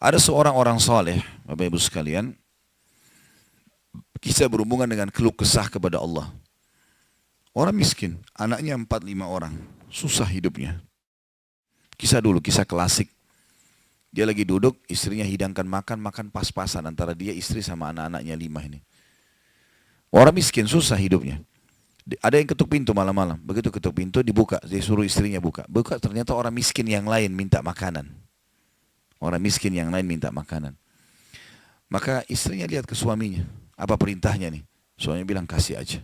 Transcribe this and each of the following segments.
Ada seorang orang soleh, Bapak Ibu sekalian, kisah berhubungan dengan keluh kesah kepada Allah. Orang miskin, anaknya 4 5 orang, susah hidupnya. Kisah dulu, kisah klasik. Dia lagi duduk, istrinya hidangkan makan, makan pas-pasan antara dia, istri sama anak-anaknya 5 ini. Orang miskin, susah hidupnya. Ada yang ketuk pintu malam-malam. Begitu ketuk pintu, dibuka. Dia suruh istrinya buka. Buka, ternyata orang miskin yang lain minta makanan. Orang miskin yang lain minta makanan. Maka istrinya lihat ke suaminya. Apa perintahnya nih? Suaminya bilang, kasih aja.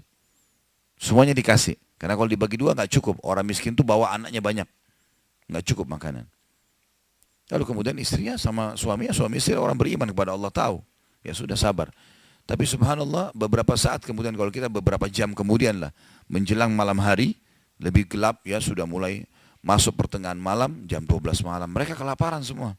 Semuanya dikasih. Karena kalau dibagi dua nggak cukup. Orang miskin tuh bawa anaknya banyak. Nggak cukup makanan. Lalu kemudian istrinya sama suaminya, suami istri orang beriman kepada Allah, tahu. Ya sudah, sabar. Tapi subhanallah, beberapa saat kemudian, kalau kita beberapa jam kemudian lah, menjelang malam hari, lebih gelap ya, sudah mulai masuk pertengahan malam, jam 12 malam. Mereka kelaparan semua.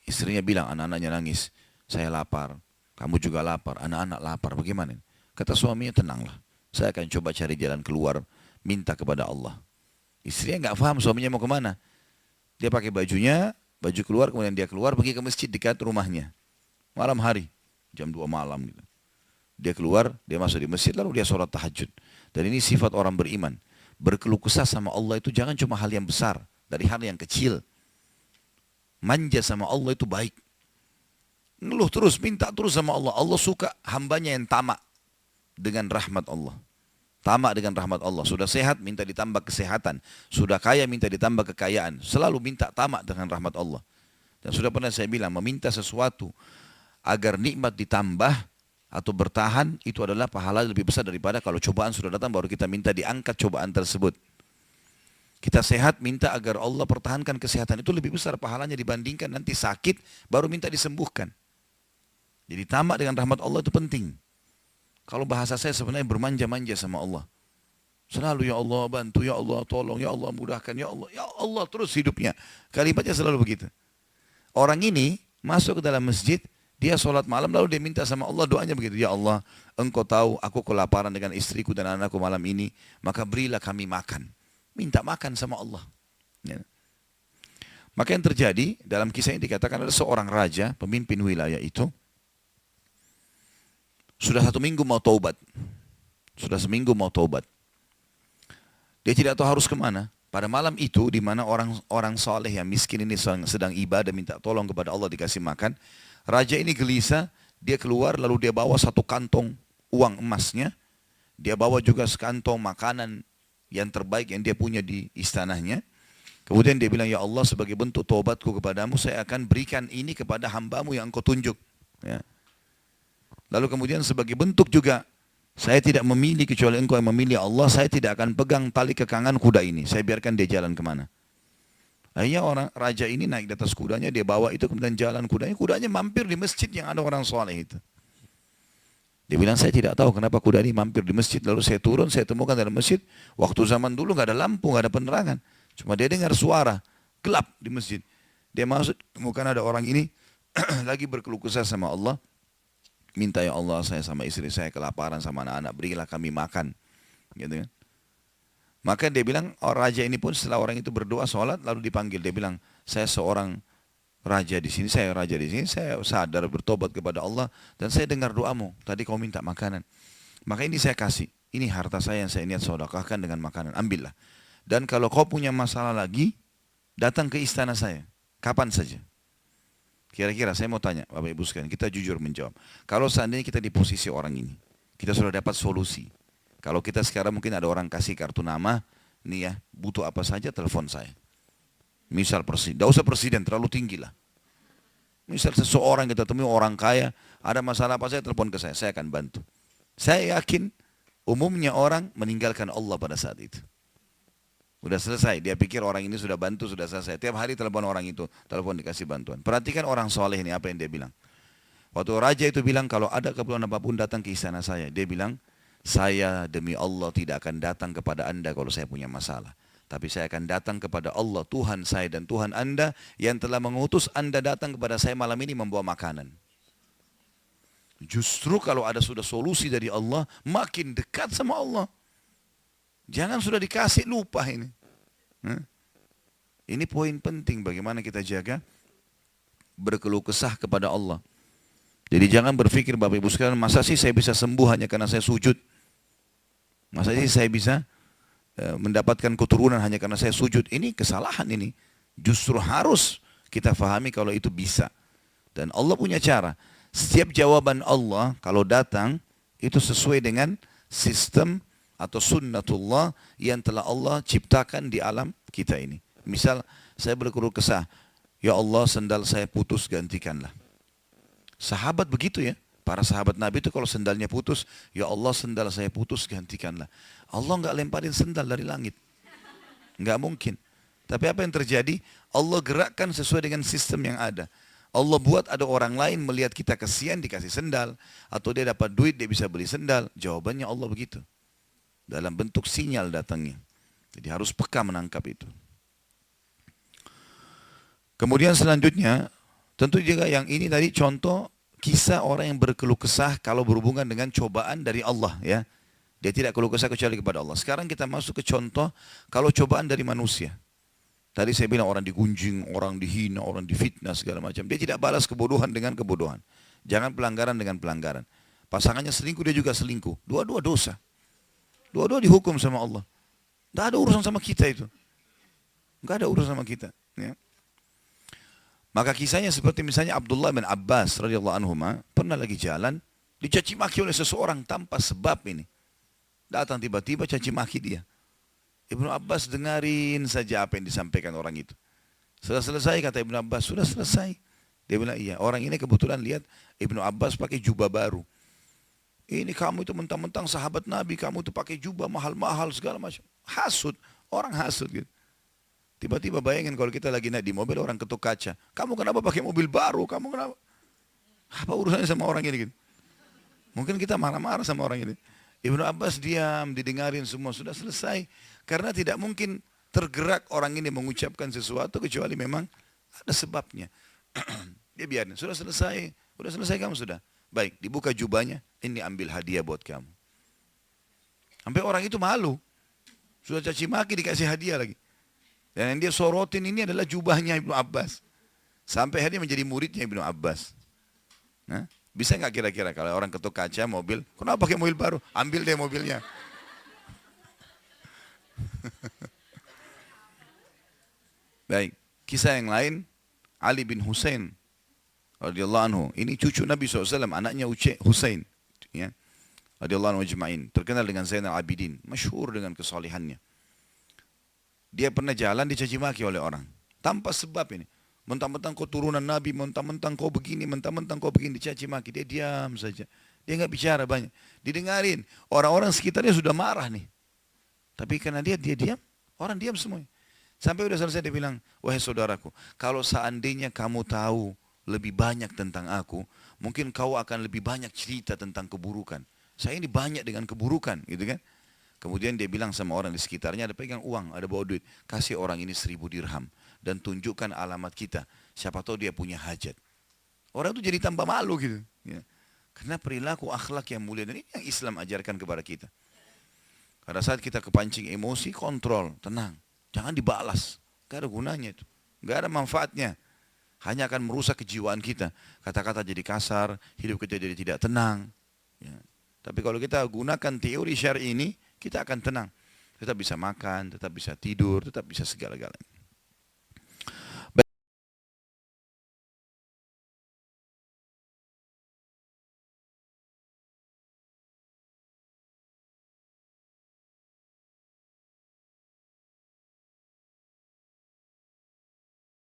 Istrinya bilang, anak-anaknya nangis, saya lapar, kamu juga lapar, anak-anak lapar, bagaimana? Kata suaminya, tenanglah, saya akan coba cari jalan keluar, minta kepada Allah. Istrinya nggak paham suaminya mau kemana. Dia pakai bajunya, baju keluar, kemudian dia keluar, pergi ke masjid dekat rumahnya. Malam hari, jam 2 malam gitu. Dia keluar, dia masuk di masjid, lalu dia sholat tahajud. Dan ini sifat orang beriman. Berkeluh kesah sama Allah itu jangan cuma hal yang besar, dari hal yang kecil. Manja sama Allah itu baik. Ngeluh terus, minta terus sama Allah. Allah suka hambanya yang tamak dengan rahmat Allah. Tamak dengan rahmat Allah. Sudah sehat, minta ditambah kesehatan. Sudah kaya, minta ditambah kekayaan. Selalu minta tamak dengan rahmat Allah. Dan sudah pernah saya bilang, meminta sesuatu agar nikmat ditambah atau bertahan, itu adalah pahala lebih besar daripada kalau cobaan sudah datang, baru kita minta diangkat cobaan tersebut. Kita sehat, minta agar Allah pertahankan kesehatan. Itu lebih besar pahalanya dibandingkan nanti sakit, baru minta disembuhkan. Jadi tamak dengan rahmat Allah itu penting. Kalau bahasa saya sebenarnya bermanja-manja sama Allah. Selalu ya Allah bantu, ya Allah tolong, ya Allah mudahkan, ya Allah terus hidupnya. Kalimatnya selalu begitu. Orang ini masuk ke dalam masjid, dia sholat malam lalu dia minta sama Allah, doanya begitu. Ya Allah, engkau tahu aku kelaparan dengan istriku dan anakku malam ini, maka berilah kami makan. Minta makan sama Allah. Ya. Maka yang terjadi dalam kisah ini dikatakan ada seorang raja, pemimpin wilayah itu, sudah 1 minggu mau taubat. Sudah seminggu mau taubat. Dia tidak tahu harus kemana. Pada malam itu, di mana orang soleh yang miskin ini sedang ibadah, minta tolong kepada Allah dikasih makan. Raja ini gelisah, dia keluar lalu dia bawa 1 kantong uang emasnya. Dia bawa juga sekantong makanan yang terbaik yang dia punya di istananya. Kemudian dia bilang, ya Allah sebagai bentuk taubatku kepadamu, saya akan berikan ini kepada hambamu yang engkau tunjuk. Ya. Lalu kemudian sebagai bentuk juga, saya tidak memilih kecuali engkau yang memilih Allah, saya tidak akan pegang tali kekangan kuda ini. Saya biarkan dia jalan kemana. Akhirnya orang raja ini naik di atas kudanya, dia bawa itu kemudian jalan kudanya. Kudanya mampir di masjid yang ada orang soleh itu. Dia bilang, saya tidak tahu kenapa kuda ini mampir di masjid. Lalu saya turun, saya temukan dalam masjid. Waktu zaman dulu nggak ada lampu, nggak ada penerangan. Cuma dia dengar suara, gelap di masjid. Dia masuk, temukan ada orang ini lagi berkeluh kesah sama Allah. Minta, ya Allah saya sama istri saya kelaparan sama anak-anak, berilah kami makan. Gitu kan. Maka dia bilang, oh, raja ini pun setelah orang itu berdoa, sholat, lalu dipanggil. Dia bilang, saya seorang raja di sini, saya raja di sini, saya sadar bertobat kepada Allah, dan saya dengar doamu, tadi kau minta makanan. Maka ini saya kasih, ini harta saya yang saya niat sedekahkan dengan makanan, ambillah. Dan kalau kau punya masalah lagi, datang ke istana saya, kapan saja. Kira-kira saya mau tanya, Bapak Ibu sekalian, kita jujur menjawab. Kalau seandainya kita di posisi orang ini, kita sudah dapat solusi. Kalau kita sekarang mungkin ada orang kasih kartu nama, nih ya, butuh apa saja, telepon saya. Misal presiden, tidak usah presiden, terlalu tinggi lah. Misal seseorang kita temui orang kaya, ada masalah apa saya telepon ke saya akan bantu. Saya yakin umumnya orang meninggalkan Allah pada saat itu. Udah selesai, dia pikir orang ini sudah bantu, sudah selesai. Tiap hari telepon orang itu, telepon dikasih bantuan. Perhatikan orang soleh ini apa yang dia bilang. Waktu raja itu bilang, kalau ada keperluan apapun datang ke istana saya. Dia bilang, saya demi Allah tidak akan datang kepada anda kalau saya punya masalah. Tapi saya akan datang kepada Allah, Tuhan saya dan Tuhan anda, yang telah mengutus anda datang kepada saya malam ini membawa makanan. Justru kalau ada sudah solusi dari Allah, makin dekat sama Allah. Jangan sudah dikasih lupa ini. Ini poin penting bagaimana kita jaga berkeluh kesah kepada Allah. Jadi jangan berpikir Bapak Ibu sekalian, masa sih saya bisa sembuh hanya karena saya sujud? Masa sih saya bisa mendapatkan keturunan hanya karena saya sujud? Ini kesalahan ini. Justru harus kita fahami kalau itu bisa. Dan Allah punya cara. Setiap jawaban Allah kalau datang, itu sesuai dengan sistem atau sunnatullah yang telah Allah ciptakan di alam kita ini. Misal saya berkeluh kesah, ya Allah sendal saya putus, gantikanlah. Sahabat begitu ya. Para sahabat Nabi itu kalau sendalnya putus, ya Allah sendal saya putus, gantikanlah. Allah nggak lemparin sendal dari langit. Nggak mungkin. Tapi apa yang terjadi? Allah gerakkan sesuai dengan sistem yang ada. Allah buat ada orang lain melihat kita kesian dikasih sendal. Atau dia dapat duit dia bisa beli sendal. Jawabannya Allah begitu. Dalam bentuk sinyal datangnya. Jadi harus peka menangkap itu. Kemudian selanjutnya, tentu juga yang ini tadi contoh kisah orang yang berkeluh kesah kalau berhubungan dengan cobaan dari Allah ya. Dia tidak keluh kesah kecuali kepada Allah. Sekarang kita masuk ke contoh kalau cobaan dari manusia. Tadi saya bilang orang digunjing, orang dihina, orang difitnah segala macam. Dia tidak balas kebodohan dengan kebodohan. Jangan pelanggaran dengan pelanggaran. Pasangannya selingkuh, dia juga selingkuh. Dua-dua dosa. Dua-dua dihukum sama Allah. Tidak ada urusan sama kita itu. Tidak ada urusan sama kita. Ya. Maka kisahnya seperti misalnya Abdullah bin Abbas radhiyallahu anhuma pernah lagi jalan dicaci maki oleh seseorang tanpa sebab ini. Datang tiba-tiba caci maki dia. Ibnu Abbas dengarin saja apa yang disampaikan orang itu. Sudah selesai kata Ibnu Abbas, sudah selesai. Dia bilang iya, orang ini kebetulan lihat Ibnu Abbas pakai jubah baru. Ini kamu itu mentang-mentang sahabat Nabi, kamu itu pakai jubah mahal-mahal segala macam. Hasud, orang hasud gitu. Tiba-tiba bayangin kalau kita lagi naik di mobil orang ketuk kaca. Kamu kenapa pakai mobil baru? Kamu kenapa? Apa urusannya sama orang ini? Gitu? Mungkin kita marah-marah sama orang ini. Ibnu Abbas diam, didengarin semua sudah selesai. Karena tidak mungkin tergerak orang ini mengucapkan sesuatu kecuali memang ada sebabnya. Dia biarin, sudah selesai kamu sudah. Baik, dibuka jubahnya, ini ambil hadiah buat kamu. Sampai orang itu malu. Sudah caci maki dikasih hadiah lagi. Dan yang dia sorotin ini adalah jubahnya Ibnu Abbas. Sampai akhirnya menjadi muridnya Ibnu Abbas. Nah, bisa nggak kira-kira kalau orang ketuk kaca mobil, kenapa pakai mobil baru? Ambil deh mobilnya. Baik, kisah yang lain, Ali bin Husain radhiyallahu anhu. Ini cucu Nabi SAW, anaknya Husain. Ya, radhiyallahu anhu ajma'in. Terkenal dengan Zainal Abidin, masyhur dengan kesalihannya. Dia pernah jalan dicaci maki oleh orang. Tanpa sebab ini. Mentang-mentang kau turunan Nabi, mentang-mentang kau begini, mentang-mentang kau begini, dicaci maki. Dia diam saja. Dia nggak bicara banyak. Didengarin. Orang-orang sekitarnya sudah marah nih. Tapi karena dia diam, orang diam semuanya. Sampai udah selesai dia bilang, wahai saudaraku, kalau seandainya kamu tahu lebih banyak tentang aku, mungkin kau akan lebih banyak cerita tentang keburukan. Saya ini banyak dengan keburukan, gitu kan? Kemudian dia bilang sama orang di sekitarnya, ada pegang uang, ada bawa duit. Kasih orang ini 1000 dirham. Dan tunjukkan alamat kita. Siapa tahu dia punya hajat. Orang itu jadi tambah malu gitu. Ya. Karena perilaku akhlak yang mulia. Dan ini yang Islam ajarkan kepada kita. Pada saat kita kepancing emosi, kontrol, tenang. Jangan dibalas. Gak ada gunanya itu. Gak ada manfaatnya. Hanya akan merusak kejiwaan kita. Kata-kata jadi kasar, hidup kita jadi tidak tenang. Ya. Tapi kalau kita gunakan teori syar'i ini, kita akan tenang. Tetap bisa makan, tetap bisa tidur, tetap bisa segala-galanya.